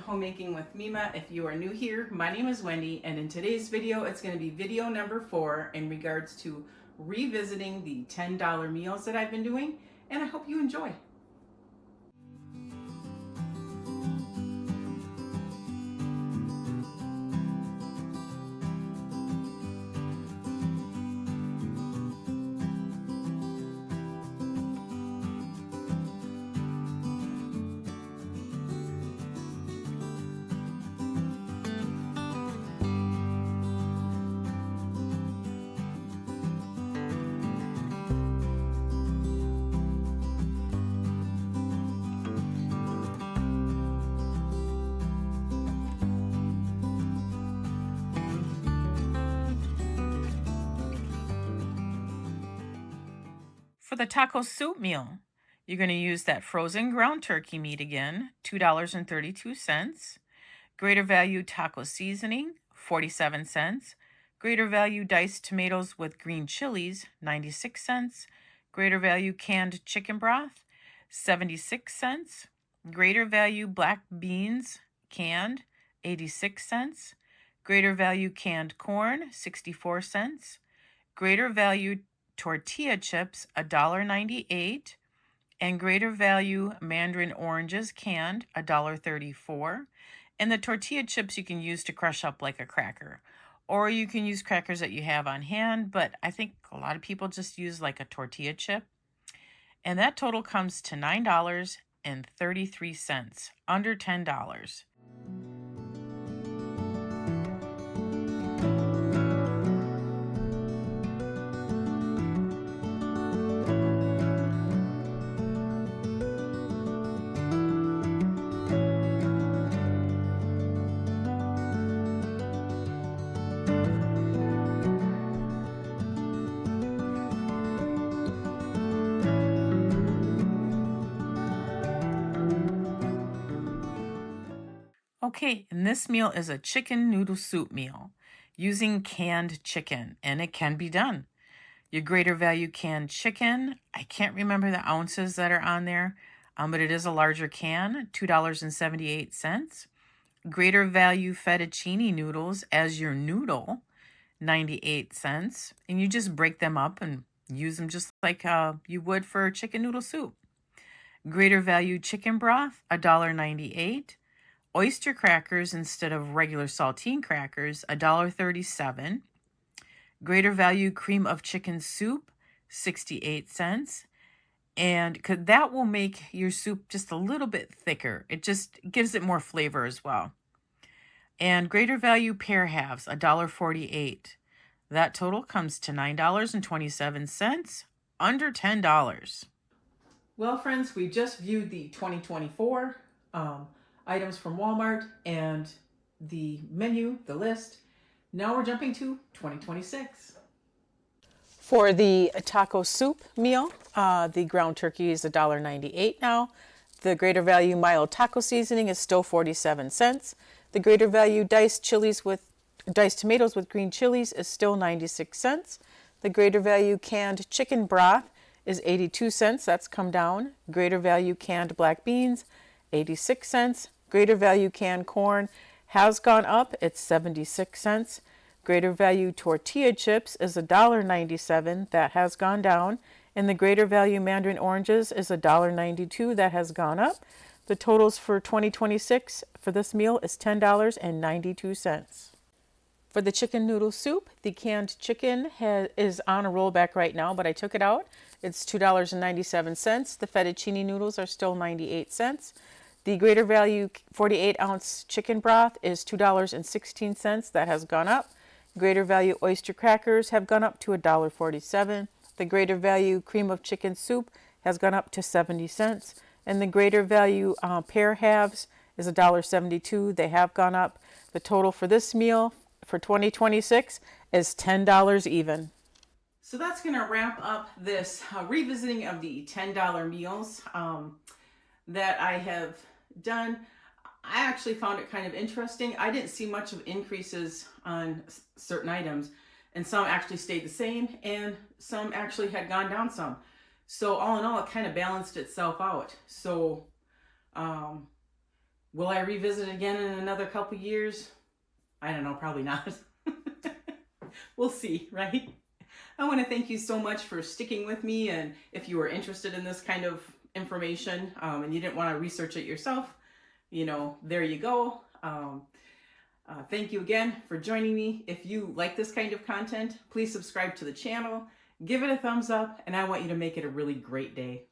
Homemaking with Mima. If you are new here, my name is Wendy, and in today's video, it's going to be video number 4 in regards to revisiting the $10 meals that I've been doing, and I hope you enjoy. For the taco soup meal, you're going to use that frozen ground turkey meat again, $2.32. Greater value taco seasoning, 47 cents. Greater value diced tomatoes with green chilies, 96 cents. Greater value canned chicken broth, 76 cents. Greater value black beans, canned, 86 cents. Greater value canned corn, 64 cents. Greater value tortilla chips, $1.98. And greater value mandarin oranges, canned, $1.34. And the tortilla chips you can use to crush up like a cracker. Or you can use crackers that you have on hand, but I think a lot of people just use like a tortilla chip. And that total comes to $9.33, under $10. Okay, and this meal is a chicken noodle soup meal using canned chicken, and it can be done. Your greater value canned chicken, I can't remember the ounces that are on there, but it is a larger can, $2.78. Greater value fettuccine noodles as your noodle, 98 cents. And you just break them up and use them just like you would for chicken noodle soup. Greater value chicken broth, $1.98. Oyster crackers instead of regular saltine crackers, $1.37. Greater value cream of chicken soup, 68 cents. And that will make your soup just a little bit thicker. It just gives it more flavor as well. And greater value pear halves, $1.48. That total comes to $9.27, under $10. Well, friends, we just viewed the 2024 items from Walmart and the menu, the list. Now we're jumping to 2026. For the taco soup meal, the ground turkey is $1.98 now. The greater value mild taco seasoning is still 47 cents. The greater value diced tomatoes with green chilies is still 96 cents. The greater value canned chicken broth is 82 cents. That's come down. Greater value canned black beans, 86 cents. Greater value canned corn has gone up. It's 76 cents. Greater value tortilla chips is $1.97. That has gone down. And the greater value mandarin oranges is $1.92. That has gone up. The totals for 2026 for this meal is $10.92. For the chicken noodle soup, the canned chicken is on a rollback right now, but I took it out. It's $2.97. The fettuccine noodles are still 98 cents. The greater value 48-ounce chicken broth is $2.16. That has gone up. Greater value oyster crackers have gone up to $1.47. The greater value cream of chicken soup has gone up to 70 cents. And the greater value pear halves is $1.72. They have gone up. The total for this meal for 2026 is $10 even. So that's going to wrap up this revisiting of the $10 meals that I have done. I actually found it kind of interesting. I didn't see much of increases on certain items, and some actually stayed the same, and some actually had gone down some. So all in all, it kind of balanced itself out. So Will I revisit it again in another couple years? I don't know, probably not. We'll see, right? I want to thank you so much for sticking with me. And if you were interested in this kind of information and you didn't want to research it yourself, there you go. Thank you again for joining me. If you like this kind of content, please subscribe to the channel, give it a thumbs up, and I want you to make it a really great day.